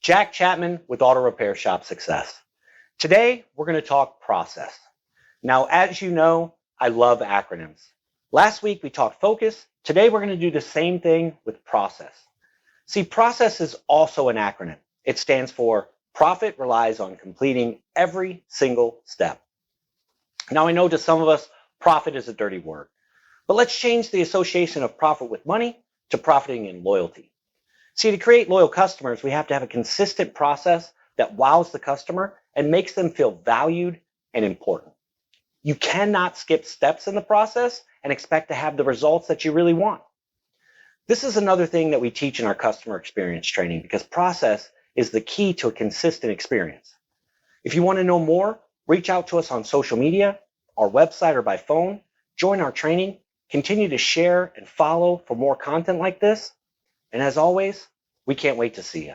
Jack Chapman with Auto Repair Shop Success. Today, we're going to talk process. Now, as you know, I love acronyms. Last week, we talked focus. Today, we're going to do the same thing with process. See, process is also an acronym. It stands for Profit Relies on Completing Every Single Step. Now, I know to some of us, profit is a dirty word, but let's change the association of profit with money to profiting in loyalty. See, to create loyal customers, we have to have a consistent process that wows the customer and makes them feel valued and important. You cannot skip steps in the process and expect to have the results that you really want. This is another thing that we teach in our customer experience training because process is the key to a consistent experience. If you want to know more, reach out to us on social media, our website, or by phone. Join our training. Continue to share and follow for more content like this. And as always, we can't wait to see you.